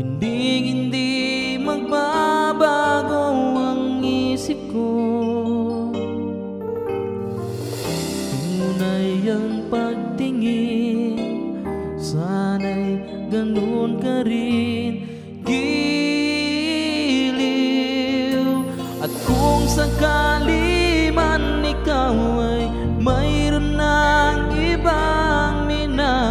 Hindi magbabago ang isip ko. Tunay ang pagtingin, sana'y ganun ka rin, giliw. At kung sakali man ikaw ay mayroon ng ibang minamahal,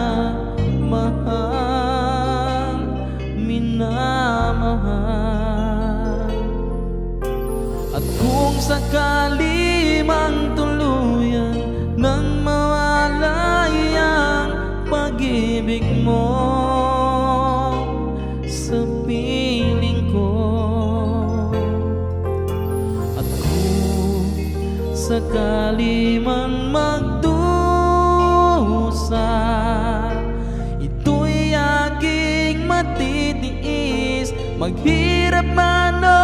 at kung sakali mang tuluyan nang mawalay ang pag-ibig mo sa piling ko, at kung sakali man magdusa, ito'y aking matitiis. Maghirap man o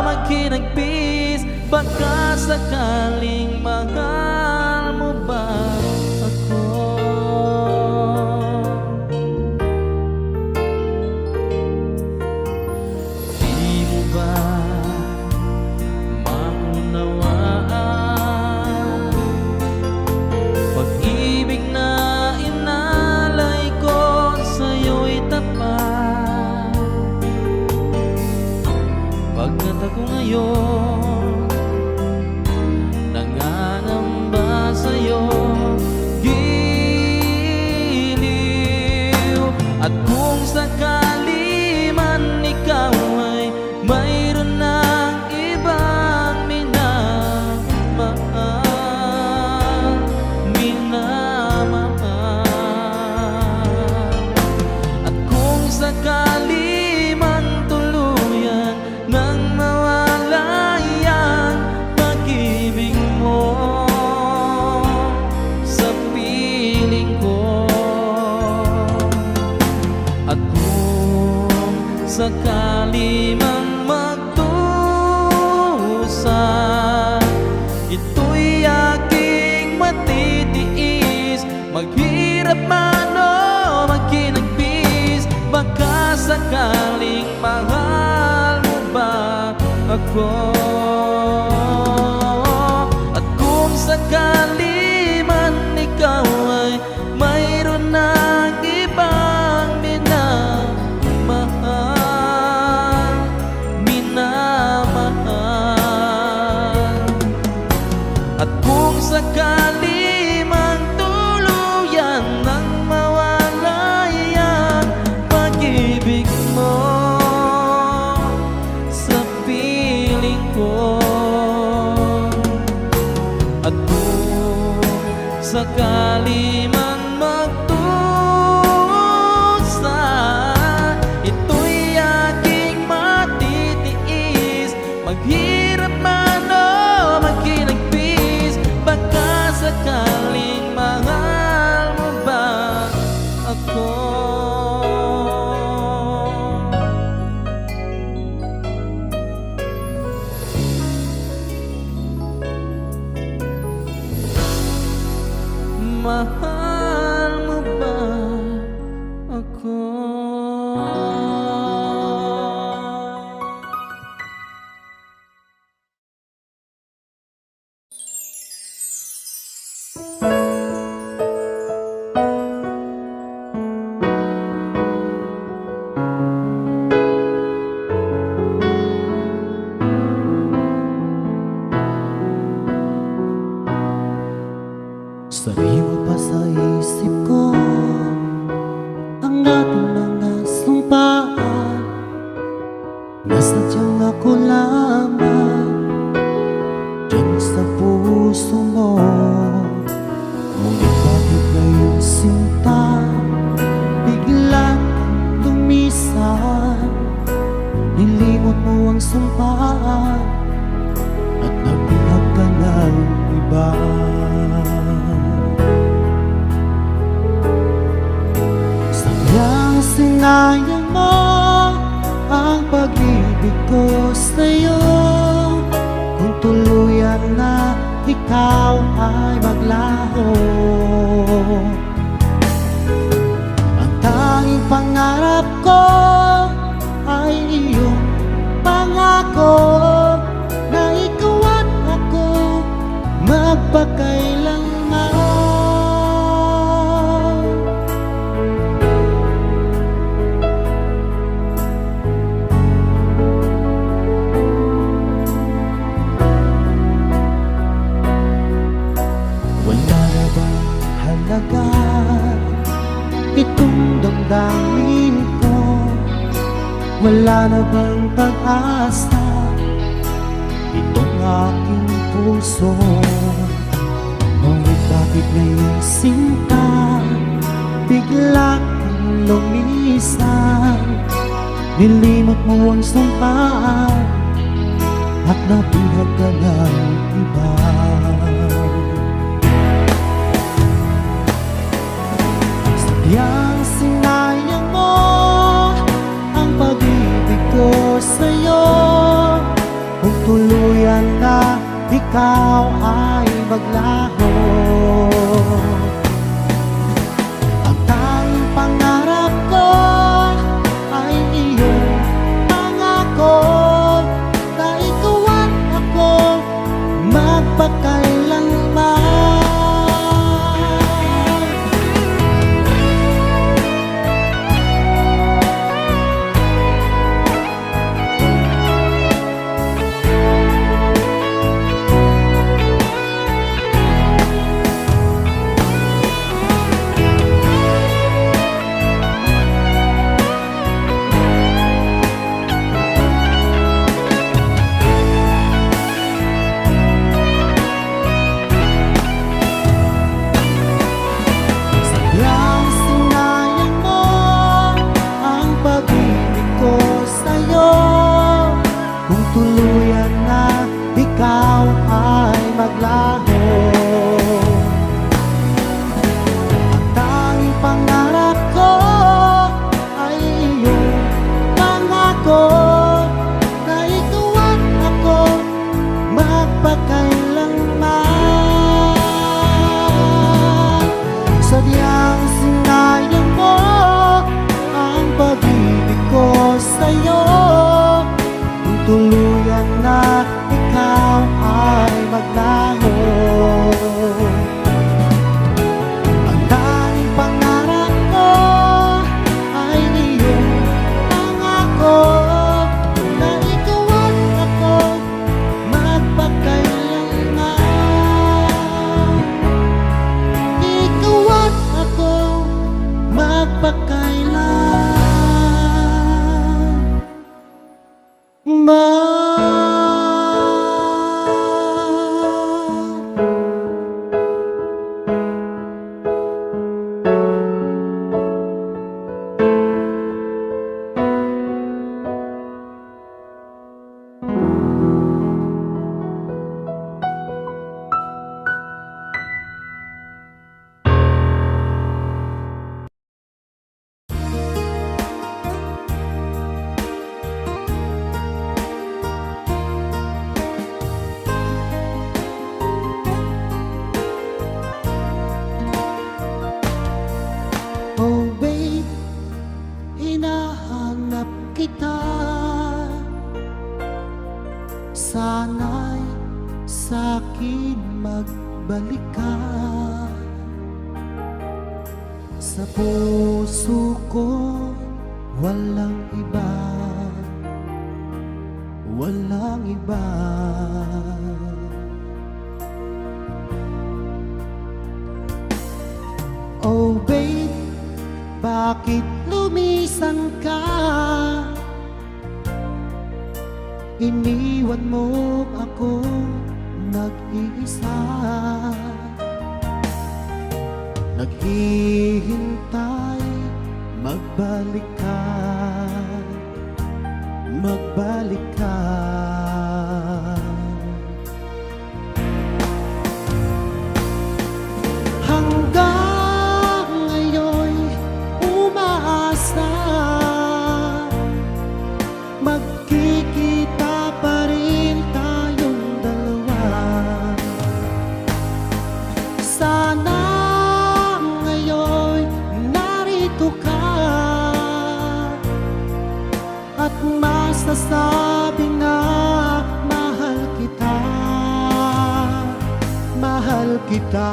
maghinagpis, baka sakaling mahal mo ba ako? Di mo ba maunawaan pag-ibig na inalay ko sa'yo'y tapat? Pagkat ako ngayon nangangamba sa'yo, giliw. At kung sakali man ikaw ay mayroon ng ibang minamahal, at kung sakali man tuluyan nang mawalay ang pag-ibig mo sa piling ko, at kung sakali man magdusa, ito'y aking matitiis. Maghirap man o maghinagpis, baka sakaling mahal mo ba ako? At kung sakali man ikaw ay mayroon ng ibang minamahal, at kung sakali man tuluyan nang mawalay ang pag-ibig mo sa piling ko, at kung sakali man magdusa, ito'y aking matitiis. Maghirap man o maghinagpis, baka sakaling mahal mo ba ako? Mahal mo ba ako? Sariwa pa sa isip ko ang ating mga sumpaan, na sadyang ako lamang dyan sa puso mo. Ngunit bakit ngayong sinta biglang tumisan? Nilimot mo ang sumpaan at nabihag ka ng iba. Sinayang mo ang pag-ibig ko sa'yo, kung tuluyan na ikaw ay maglaho. Ang tanging pangarap ko Wala na bang pag-asa itong aking puso? Ngunit bakit ngayong sinta bigla kang lumisan? Nilimot mo ang sumpaan at nabihag ka ng iba. Sadyang sinayang mo ang pag-ibig ko sa'yo. Kung tuluyan na ikaw ay maglaho, ang tanging pangarap ko ay iyong pangako na ikaw at ako magpakailanman. Tuluyan na ikaw ay maglaho, ang tanging pangarap ko ay iyong pangako na ikaw at ako magpakailanman. Sadyang sinayang mo ang pag-ibig ko sa'yo. Tuluyan na ikaw ay maglaho, ang tanging pangarap ko ay iyong pangako na ikaw at ako magpakailanman. Ikaw at ako magpakailanman. Oh babe, hinahanap kita. Sana'y sa'kin magbalik ka. Sa puso ko walang iba, walang iba. Oh babe, bakit lumisan ka? Iniwan mo ako nag-iisa, naghihintay magbalik ka, magbalik ka. Hanggang ngayon umaasa, magkikita pa rin tayong dalawa. Sana ngayon narito ka at masasabi na mahal kita, mahal kita,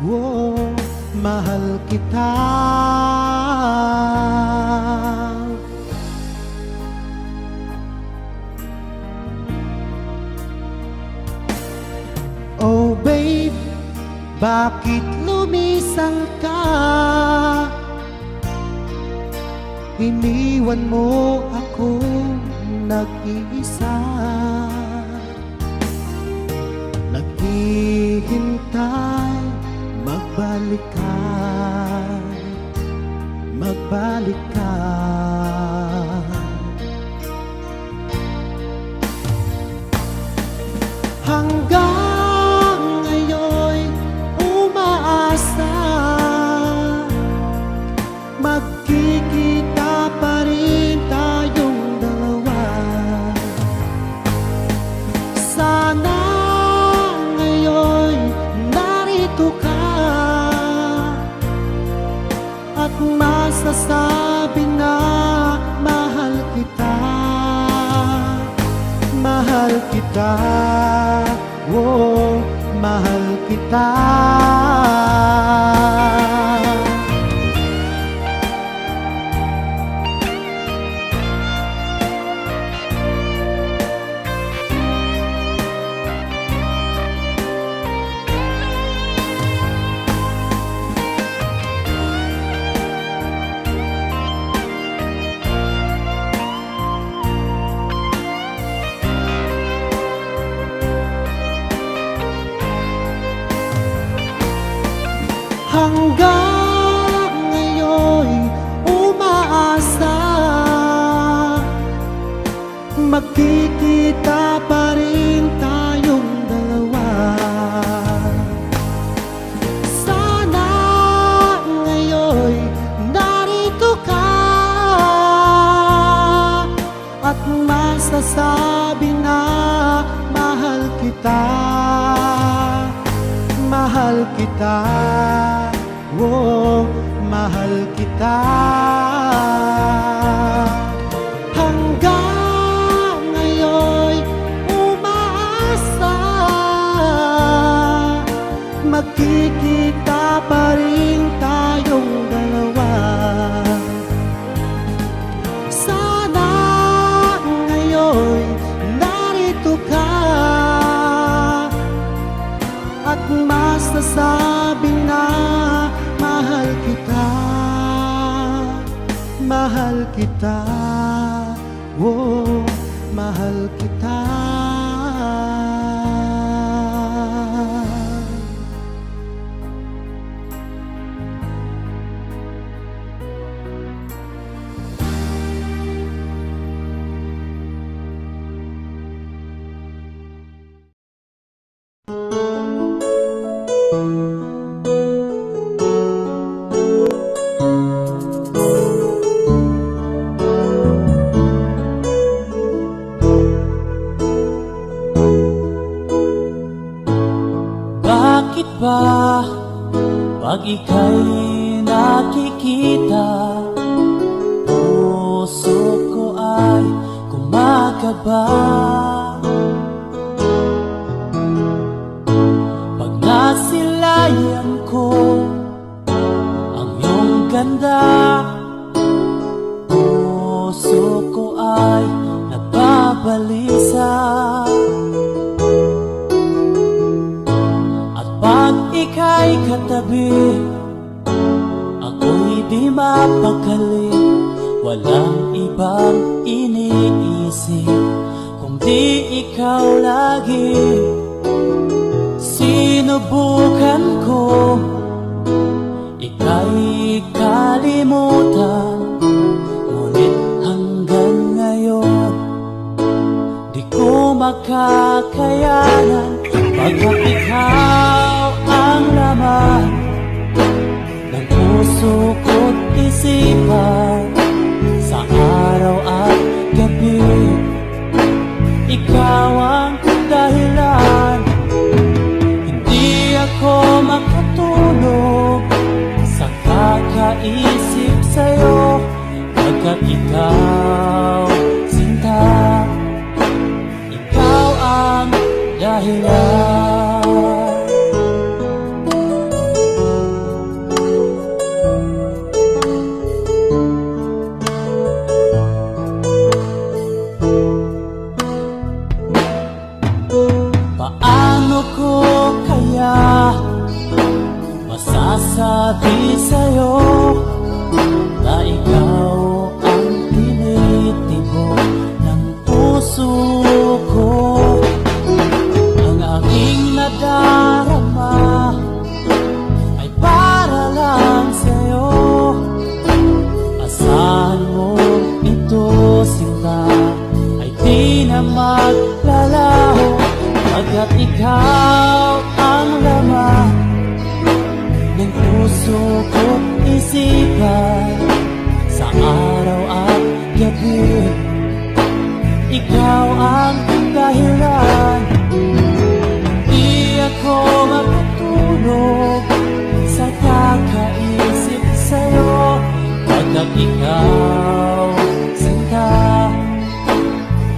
oh, mahal kita. Oh babe, bakit lumisan ka? iniwan mo ako nag-iisa. Naghihintay, magbalik ka, magbalik ka. Hanggang ngayon'y umaasa, magkikita pa rin tayong dalawa. Sana ngayon'y narito ka at masasabi na mahal kita. Mahal kita, oh, mahal kita. Hanggang ngayon'y umaasa, magkikita pa rin tayong dalawa. Sana ngayon'y narito ka at masasabi na mahal kita. Mahal kita, oh, mahal kita. Hanggang ngayon'y umaasa, magkikita pa rin tayong dalawa. Sana ngayon'y narito ka at masasabi na mahal kita. Mahal kita, oh, mahal kita. Bakit ba pag ika'y nakikita, puso ko ay kumakaba? Pag nasilayan ko ang iyong ganda, puso ko ay nababalisa. Pag ika'y katabi, ako'y di mapakali. Walang ibang iniisip kundi ikaw lagi. Sinubukan ko ika'y kalimutan, ngunit hanggang ngayon di ko makakayanan. Pagkat ikaw ang laman ng puso ko't isipan, sa araw at gabi ikaw ang dahilan. Hindi ako makatulog sa kakaisip sa'yo, pagkat ikaw, sinta, ikaw ang dahilan. Paano ko kaya masasabi sa'yo na ikaw ikaw ang laman ng puso ko't isipan. Sa araw at gabi, ikaw ang dahilan. Di ako makatulog sa kakaisip sa'yo, pagkat ikaw, sinta,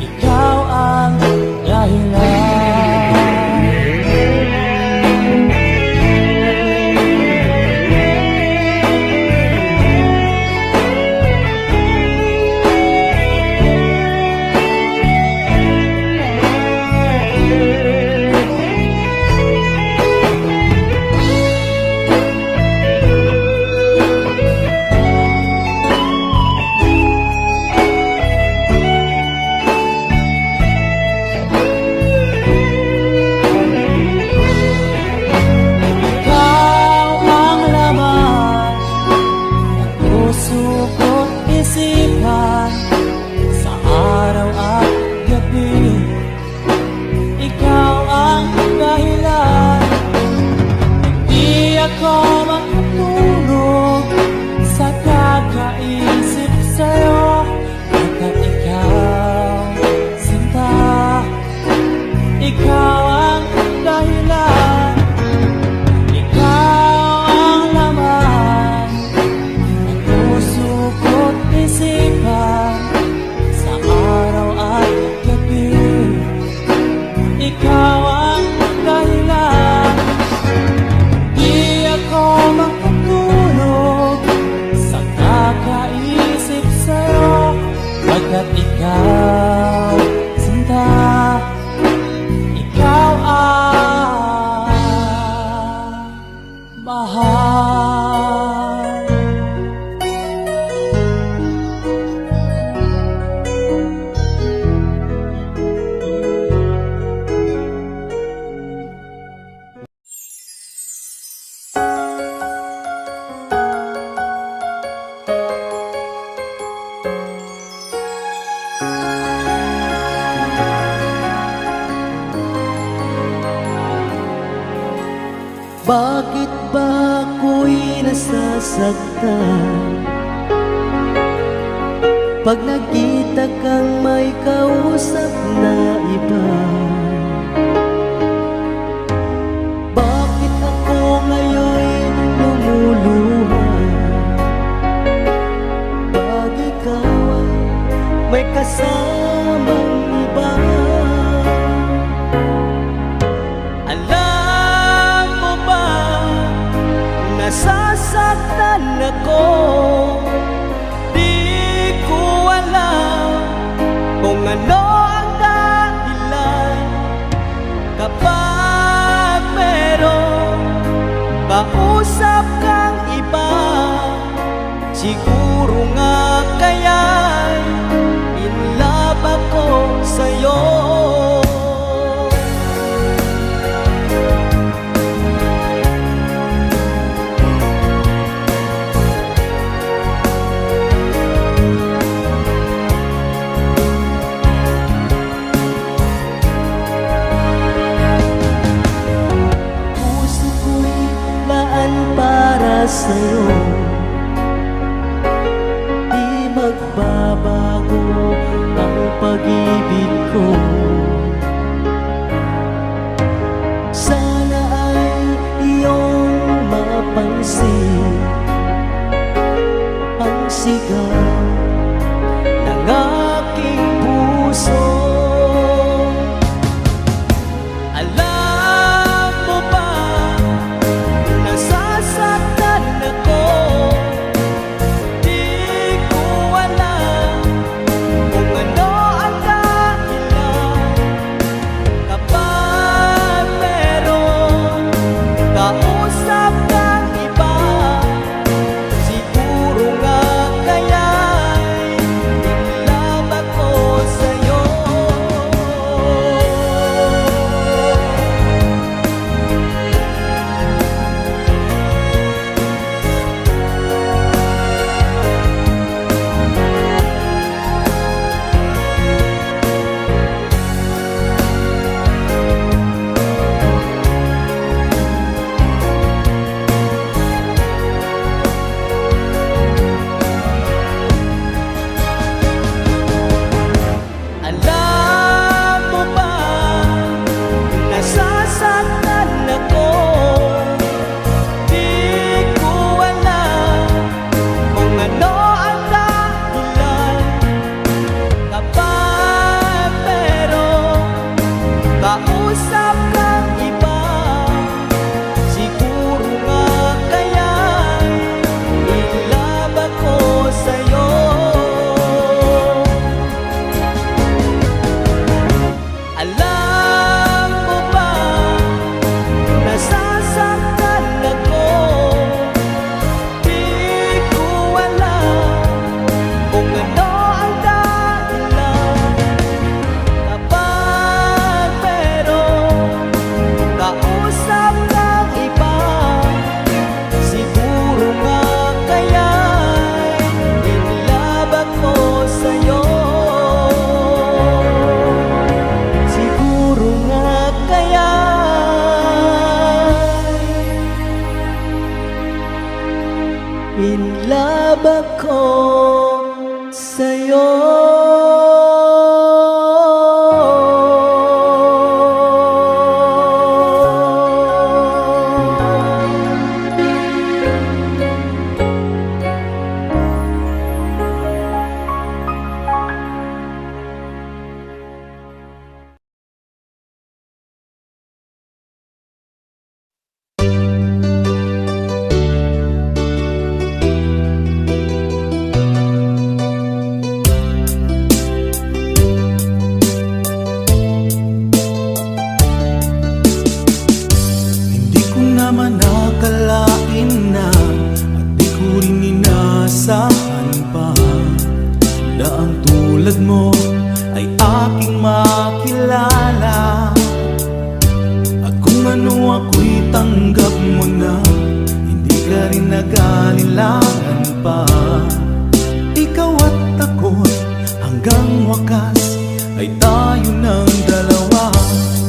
ikaw ang dahilan. Sa araw at gabi, ikaw ang dahilan. Di ako makatulog sa kakaisip sa'yo, pagkat ikaw, sinta, ikaw ang dahilan. Ikaw ang laman ng puso ko't isipan. Sa araw at gabi, ikaw ang dahilan. Di ako makatulog sa kakaisip sa'yo, pagkat ikaw, sinta, ikaw ang mahal. Bakit ba ako'y nasasaktan pag nakita kang may kausap na iba? Bakit ako ngayon'y lumuluha pag ikaw ay may kasamang iba? Nasasaktan ako, di ko alam kung ano ang dahilan. Kapag meron kausap kang iba, siguro nga kaya'y in love ako sa'yo. Sa'yo, di magbabago ang pag-ibig ko. Sana ay iyong mapansin ang sigaw ng aking puso. Alam mo ba, nasasaktan ako, di ko alam Hindi ko naman nakalain na at di ko rin inasahan pa na ang tulad mo ay aking makilala. At kung ano ako'y tanggap mo na, hindi ka rin nag-alilangan pa. Ikaw at ako'y hanggang wakas ay tayo ng dalawa.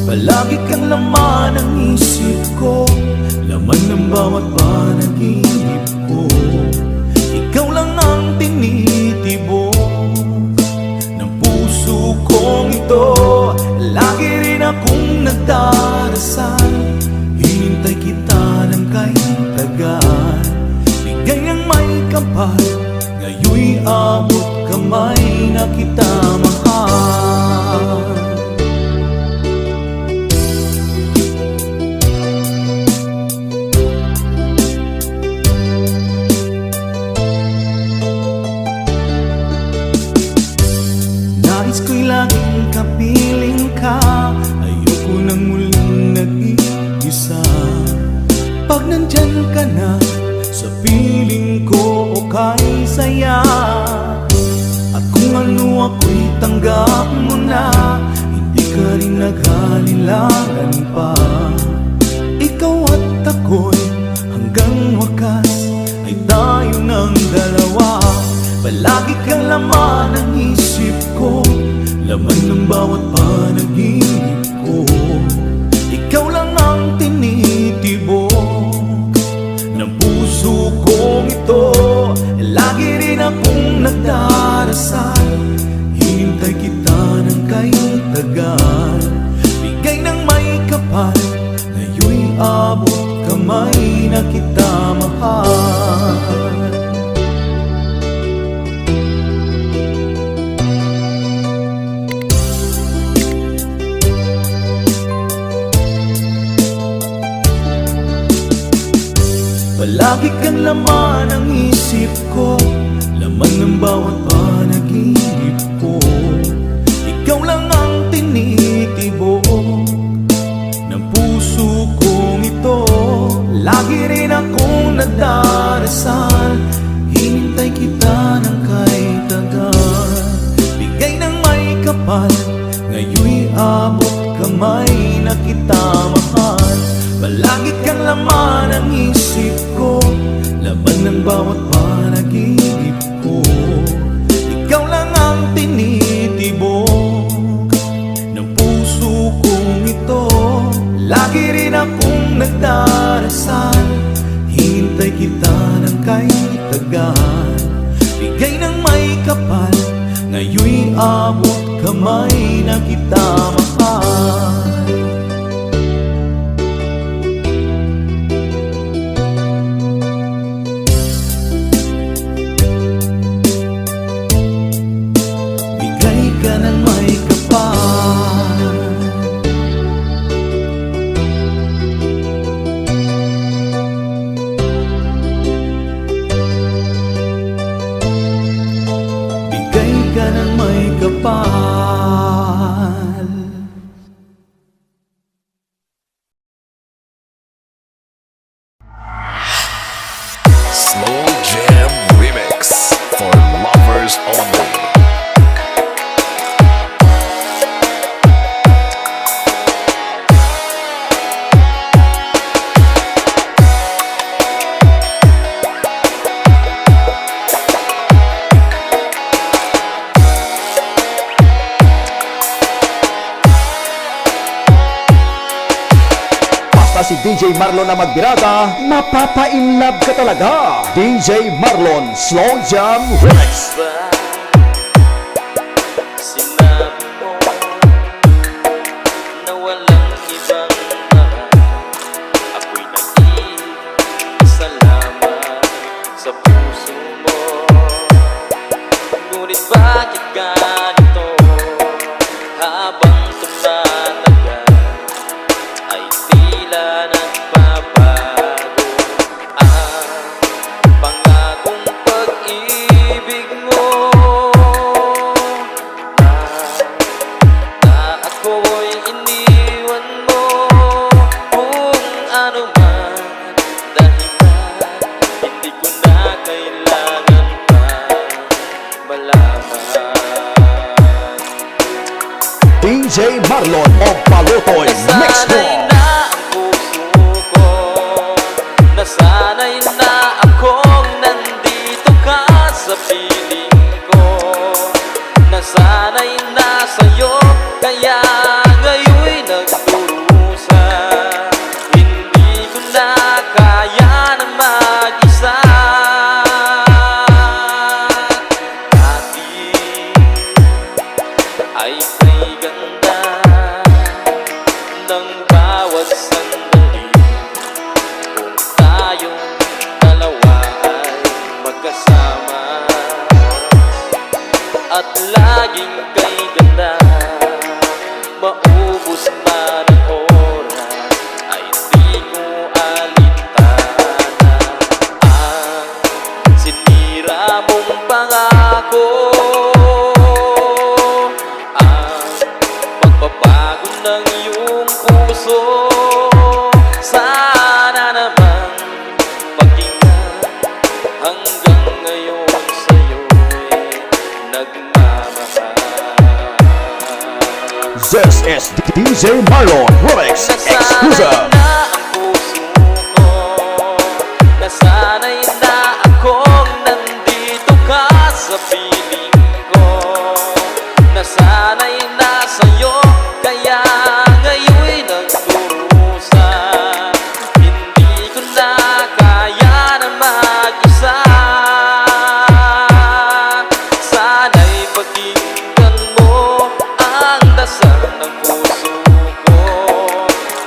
Palagi kang laman ng isip ko, laman ng bawat panaginip ko. Ikaw lang ang tinitibok ng puso kong ito. Lagi rin akong nagdarasal, hinintay kita ng kay tagal. Bigay ng may kapal, ngayon'y abot kamay na kita mahal. Nais ko'y laging kapiling ka, ayoko nang muling nag-iisa. Pag nandyan ka na, sa piling ko okay saya. At kung ano ako'y tanggap mo na, hindi ka rin nag-alilangan pa. Ikaw at ako'y hanggang wakas ay tayo ng dalawa. Palagi kang laman ng isip ko, laman ng bawat panaginip ko. Ikaw lang ang tinitibok ng puso kong ito. Lagi rin akong nagdarasal, hinintay kita ng kay tagal. Bigay ng may kapal, ngayon'y abot kamay na kita mahal. Palagi kang laman ng isip ko, laman ng bawat panaginip ko. Ikaw lang ang tinitibok ng puso kong ito. Lagi rin akong nagdarasal, hinintay kita ng kay tagal. Bigay ng may kapal, ngayon'y abot kamay na kita mahal. Palagi kang laman ng isip ko, laman ng bawat panaginip ko. Ikaw lang ang tinitibok ng puso kong ito. Lagi rin akong nagdarasal, hinintay kita ng kay tagal. Bigay ng may kapal, ngayon'y abot kamay na kita mahal. Slow Jam Remix for lovers only. Si DJ Marlon na magbirada, mapapa-inlove ka talaga. DJ Marlon Slow Jam Remix. Sinabi mo na walang ibang mahal. Ako'y nag-iisa lamang sa puso mo. Ngunit bakit ganito? Habang tumatagal ay tila nagbabago ang pangakong pag-ibig mo. Na ako'y iniwan mo kung ano man dahilan. Hindi ko na kailangan pa malaman. DJ Marlon of Palutoy Mix Nasanay Mo. na ang puso ko, nasanay na akong nandito ka sa piling ko. Nasanay na sa'yo, kaya ngayon'y nagdurusa. Hindi ko na kaya na mag-isa. Dati ay kay ganda ng bawat sandali. Kung tayong dalawa ay magkasama at laging kay ganda, maubos man ang oras ay di ko alintana ang sinira mong pangako. Pagbabago ng iyong puso, sana naman paghinga hanggang ngayon sa'yo'y nagmamahal. This is DJ Marlon Remix Nasanay Exclusive. na ang puso ko, nasanay na akong nandito ka sa piling ko. Nasanay na sa'yo, kaya ngayon'y nagdurusa. Hindi ko na kaya na mag-isa. Sana'y pakinggan mo ang dasal ng puso ko.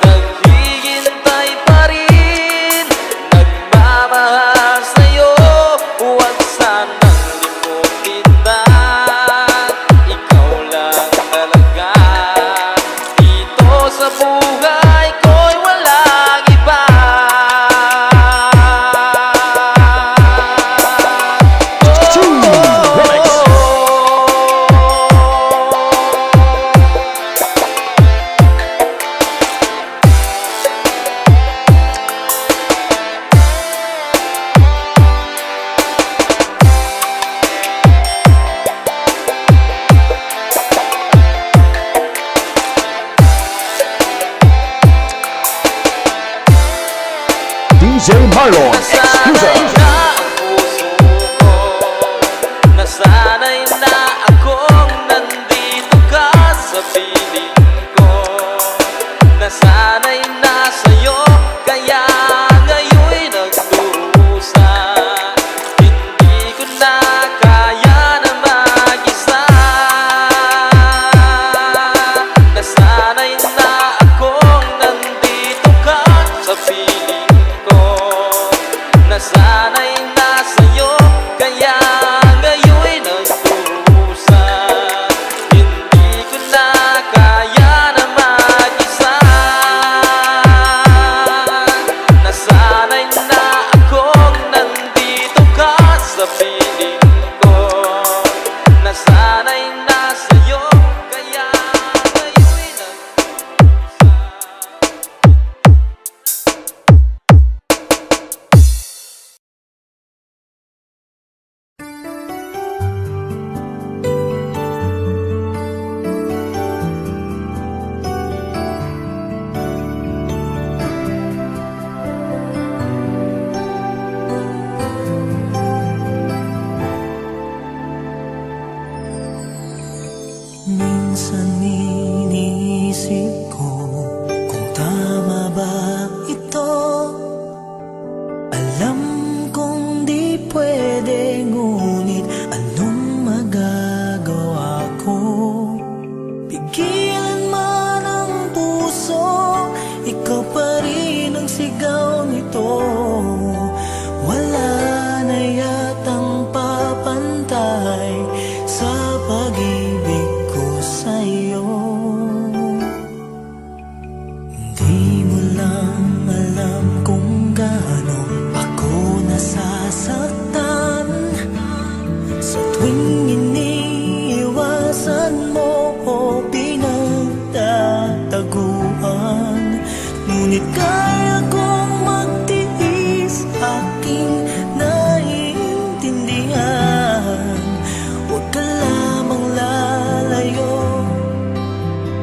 Naghihintay pa rin, nagmamahal sa'yo. Huwag sanang limutin na ikaw lang talaga. Dito sa buhay ko'y walang iba. Remix. DJ Marlon Nasanay Exclusive. na ang puso ko, nasanay na akong nandito ka sa piling ko. Nasanay na sa'yo, kaya ngayon'y nagdurusa. Hindi ko na kaya na mag-isa. Nasanay na akong nandito ka sa piling ko. Nasanay na sa'yo, kaya ngayon'y nagdurusa. Hindi ko na kaya na mag-isa. Nasanay na akong nandito ka sa piling ko. Nasanay na sa'yo, kaya ngayon'y nagdurusa. Minsan iniisip ko kung tama ba ito. Alam kong di pwede, ngunit anong magagawa ko? Ngunit kaya kong magtiis, aking naiintindihan. Huwag ka lamang lalayo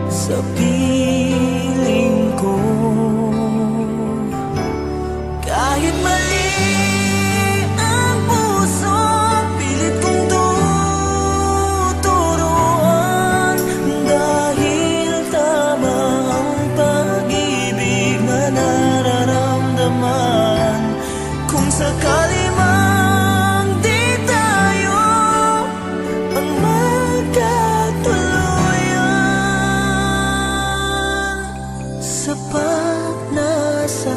sa piling ko. Kahit mali ang puso, pilit kong tuturuan. Dahil tama ang pag-ibig na nararamdaman. Kung sakali mang di tayo ang magkatuluyan, sapat na sa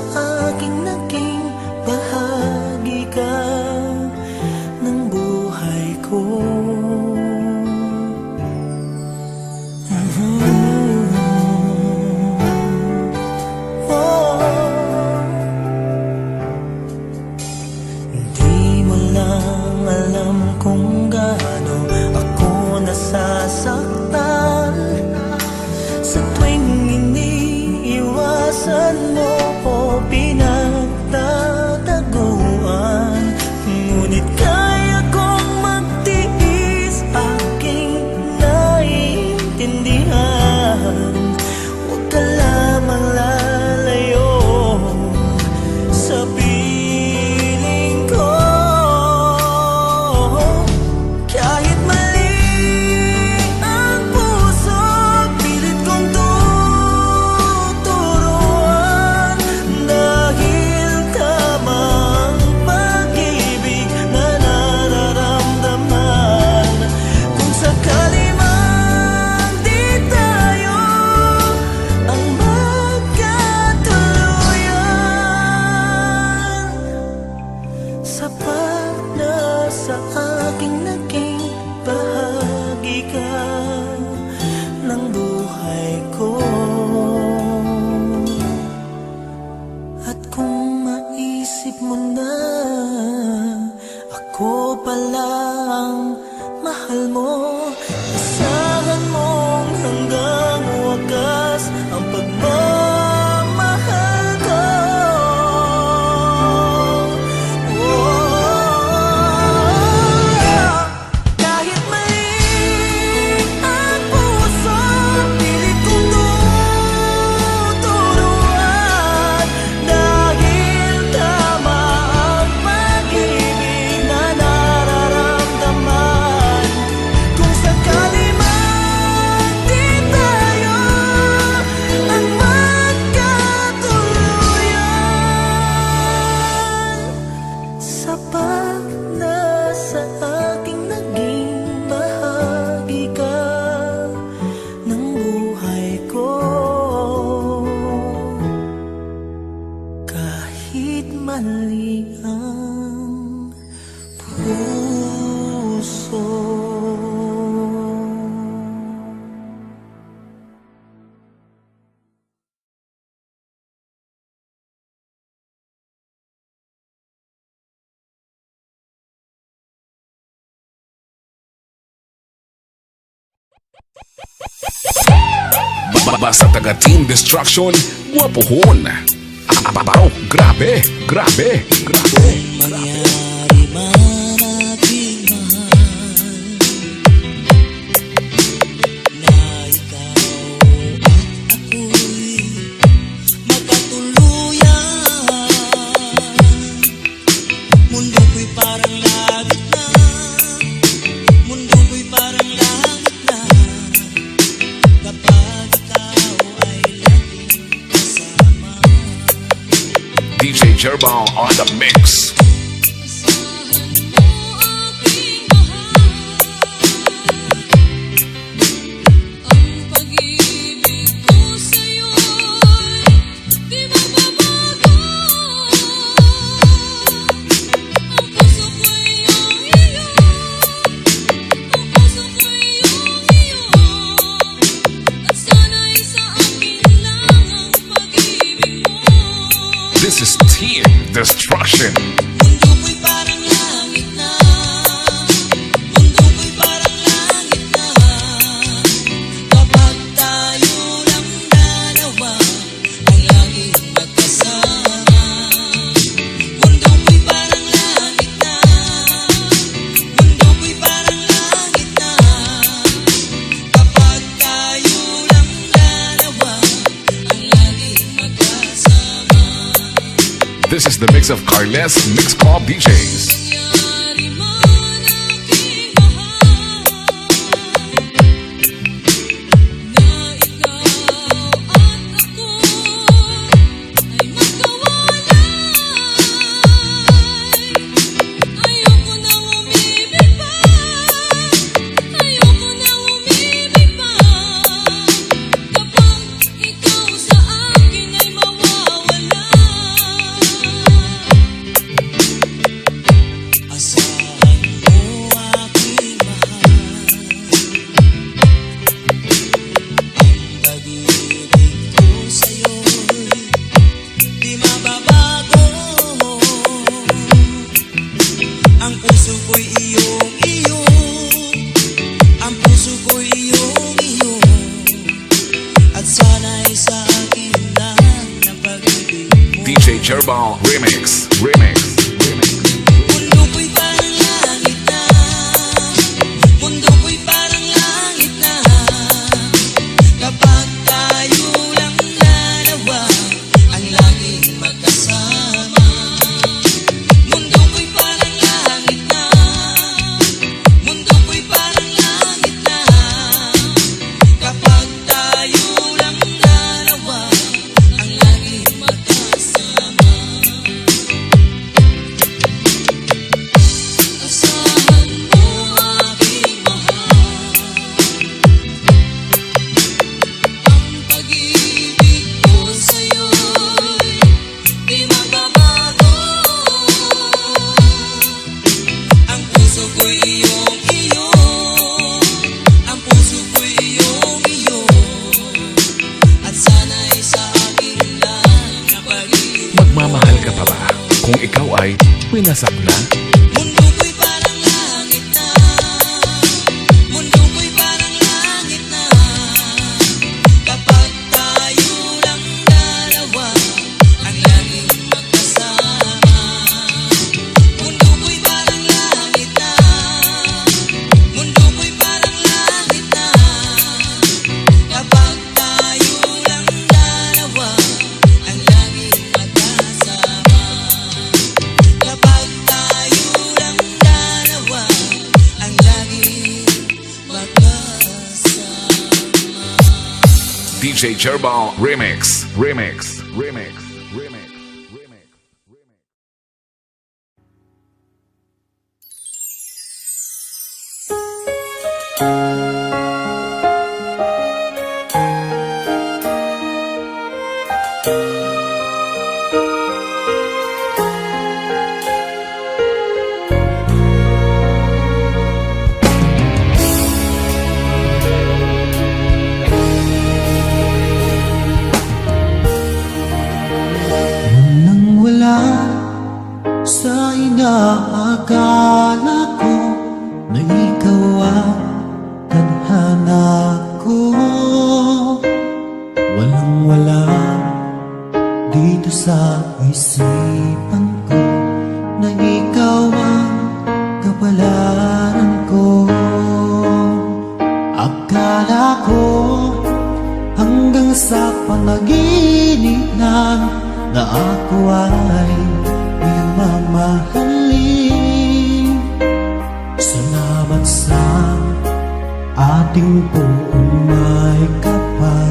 aking naging bahagi ka ng buhay ko. Hindi mo lang alam kung gaano ako nasasaktan sa tuwing iniiwasan mo o pinagtataguan. Ngunit kaya kong magtiis, aking naiintindihan. Huwag ka lamang lalayo sa piling ko. Kahit mali ang puso, pilit kong tuturuan. Dahil tama ang pag-ibig na nararamdaman. Kung sakali man di tayo ang magkatuluyan, sapat na sa aking naging bahagi ka ng buhay ko. At kung maisip mo na ako pala ang mahal mo, asahan mong hanggang wakas ang pagmamahal ko. Kahit mali ang puso, pilit kong tuturuan. Dahil tama ang pag-ibig na nararamdaman. Kung sakali man di tayo ang magkatuluyan, sapat na sa aking naging bahagi ka ng buhay ko. Kahit mali ang puso. Basta taga Team Destruction, guwapohon. Abaw, grabe, grabe, grabe. Mangyari man aking mahal, na ikaw at ako'y magkatuluyan. Mundo ko'y parang langit na, mundo ko'y parang langit na, kapag ikaw ay laging kasama. DJ Jerbal on the mix. This is Team Destruction. Mundo ko'y parang langit na, mundo ko'y parang langit na, kapag tayo lang dalawa ay laging This is the mix of Carles Mix Club DJs. Nangyari man aking mahal na ikaw at ako ay magkawalay. Ayoko na umibig pa, ayoko na umibig pa. Kapag ikaw sa akin ay mawawala. Asahan mo aking mahal, ang pag-ibig ko sa'yo'y di mababago. Ang puso ko'y iyong-iyo, ang puso ko'y iyong-iyo, at sana'y sa akin lang ang pag-ibig mo. DJ Jerbal Remix. Mundo ko'y parang langit na, mundo ko'y parang langit na, kapag tayo lang dalawa ang laging magkasama. Mundo ko'y parang langit na, mundo ko'y parang langit na, kapag tayo lang dalawa ang laging magkasama. Asahan mo aking mahal, ang pag-ibig ko sa'yo'y di mababago. Ang puso ko'y iyong-iyo, ang puso ko'y iyong-iyo, at sana'y sa akin lang ang pag-ibig mo. Magmamahal ka pa ba kung ikaw ay winasak na? Mundo ko'y parang langit na, mundo ko'y parang langit na, kapag tayo lang dalawa ang laging magkasama. Mundo ko'y parang langit na, mundo ko'y parang langit na, kapag tayo lang dalawa ang laging magkasama. Kapag tayo lang dalawa ang laging magkasama. DJ Jerbal Remix. Nang wala sa inaakala ko na ikaw ang tadhana ko. Walang-wala dito sa isipan ko na ikaw ang kapalaran ko. Akala ko hanggang sa panaginip na ako ay iyong mamahalin. Salamat sa ating buong may kapal,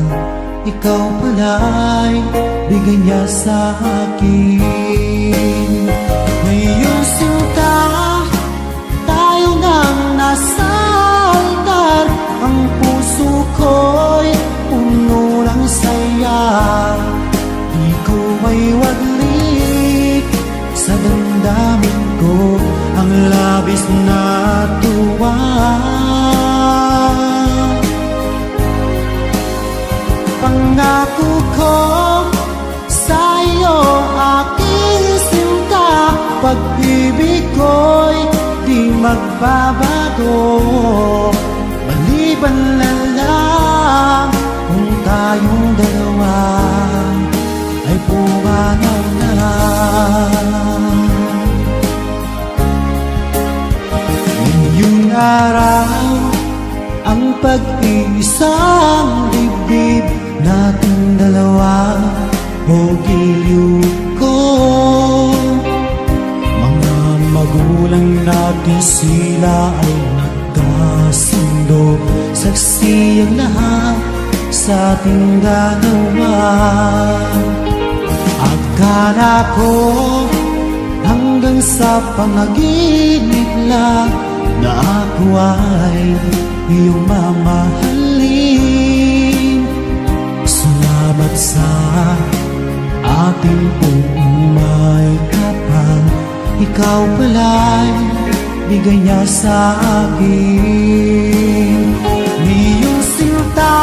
ikaw pala'y bigay niya sa akin. Ngayong sinta, tayo nang nasa altar, ang puso ko'y puno ng saya. Di ko may waglik sa damdamin ko ang labis na tuwa. Pangako ko sa iyo aking sinta, pag-ibig ko'y di magbabago. Maliban na lang kung tayong dalawa ay pumanaw na. Ngayong araw ang pag-iisang dibdib nating dalawa o giliw ko. natin sila ay nagkasundo. Saksi ang lahat sa ating dalawa. Akala ko hanggang sa panaginip lang na ako ay iyong mamahalin. Salamat sa ating umay kapal. Ikaw pala'y bigay niya sa akin. Iyong sinta,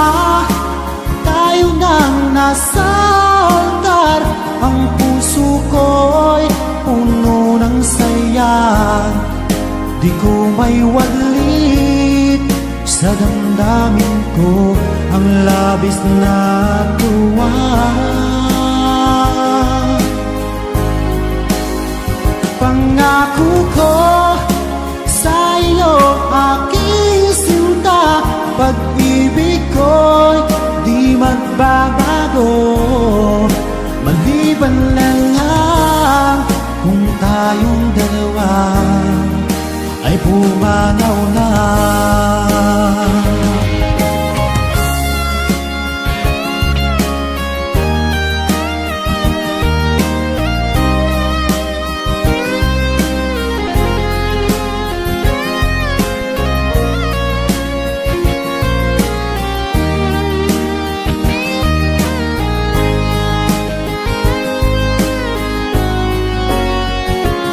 tayo nang nasa altar. Ang puso ko'y puno ng saya. Di ko may wadlit sa damdamin ko ang labis na tuwa. Pangako ko sa iyo, aking sinta, pag-ibig ko'y di magbabago. Maliban na lang kung tayong dalawa ay pumanaw na.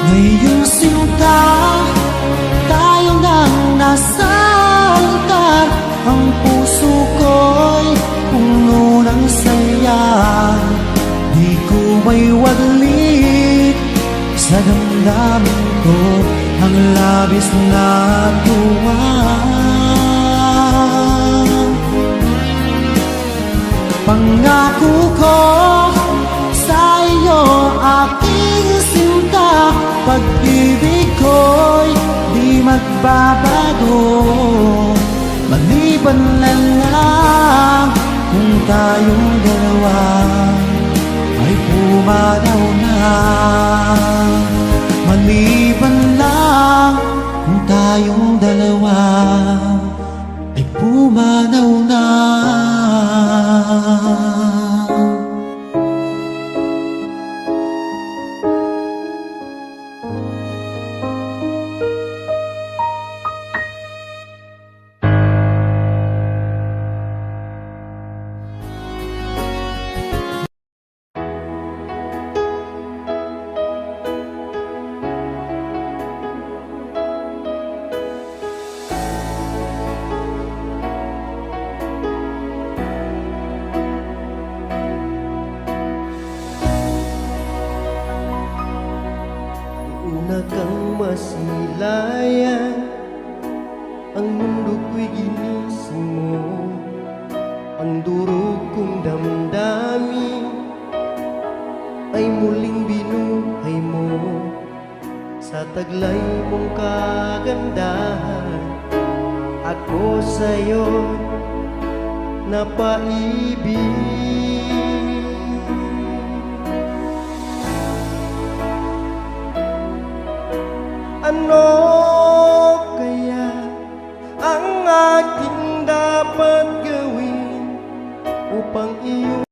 Ngayong sinta, tayo nang nasa altar. Ang puso ko'y puno ng saya. Di ko may wadlit sa damdamin ko ang labis na tuwa. Pangako ko sa iyo, aking sinta, pag-ibig ko'y di magbabago. Maliban na lang kung tayong dalawa ay pumanaw na. Maliban lang kung tayong dalawa ay pumanaw na. Una kang masilayan, ang mundo ko'y ginising mo. Ang durog kong damdamin ay muling binuhay mo. Sa taglay mong kagandahan, ako sa'yo napaibig. Ano kaya ang aking dapat gawin upang iyong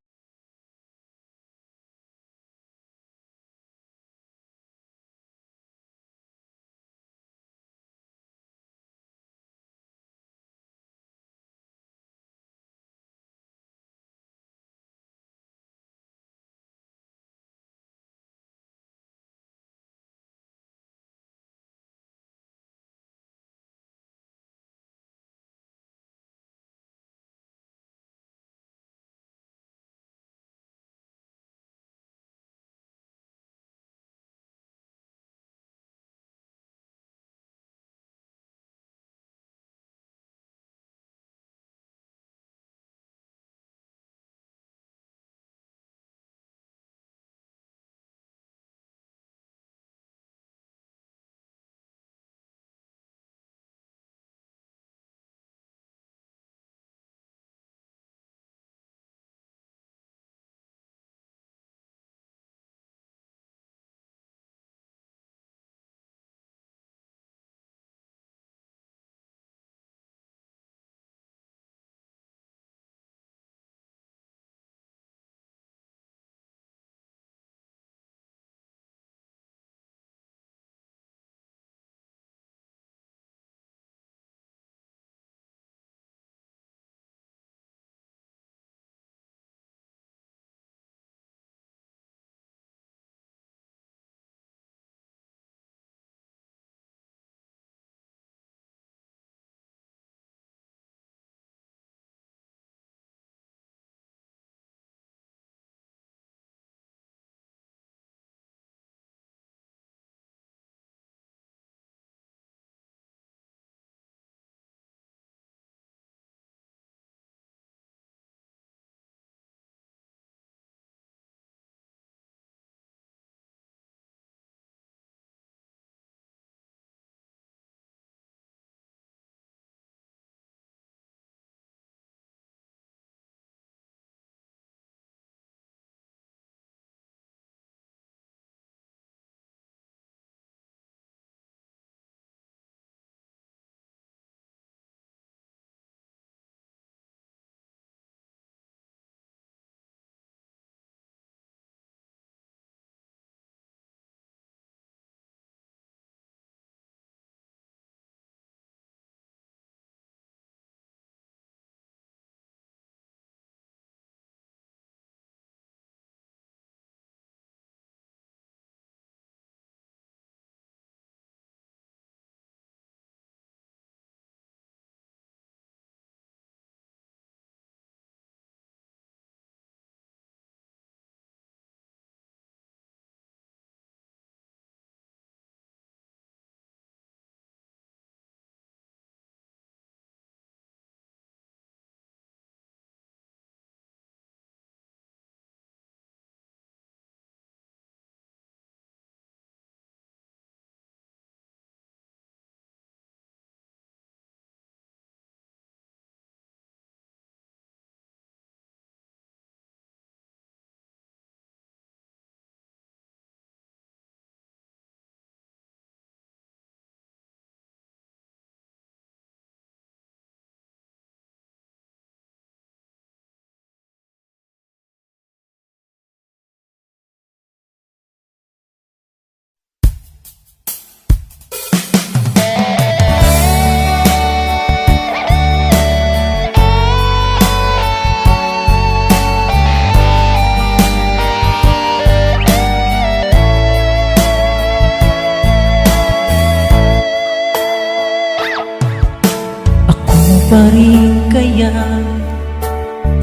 kaya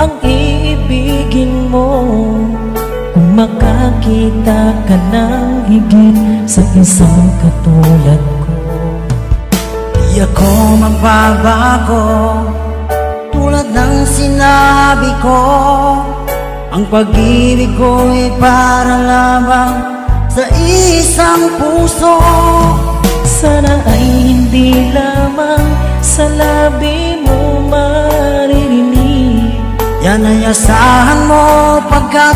ang iibigin mo kung makakita ka ng higit sa isang katulad ko? Di ako magbabago, tulad ng sinabi ko. Ang pag-ibig ko'y para lamang sa isang puso. Sana ay hindi lamang sa labi mo maririnig. Yan ay asahan mo pagkat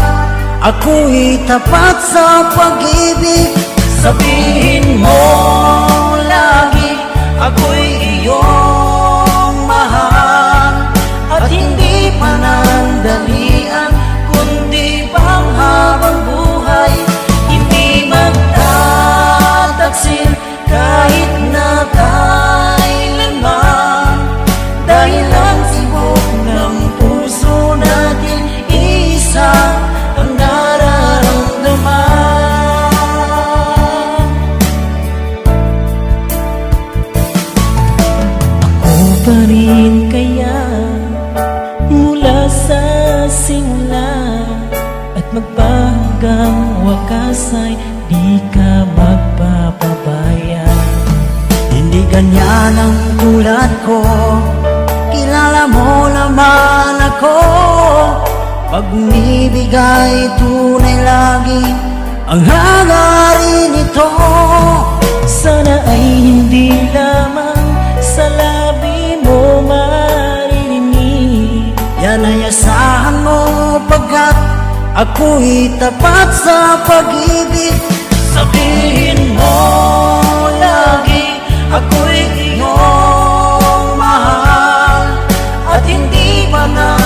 ako'y tapat sa pag-ibig. Sabihin mo lagi ako'y iyong mahal, at hindi panandalian kundi pang habang buhay. Hindi magtataksil kahit na kailanman, dahil ang tibok ng puso natin isa ang nararamdaman. Ako pa rin kaya mula sa simula, at magpahanggang wakas ay di ka magpapabaya. Hindi ganyan ang tulad ko, kilala mo naman ako. Pag umibigay tunay lagi ang hangarin nito. Sana ay hindi lamang sa labi mo maririnig. Yan ay asahan mo pagkat ako'y tapat sa pag-ibig. Sabihin mo lagi ako'y iyong mahal, at hindi pa na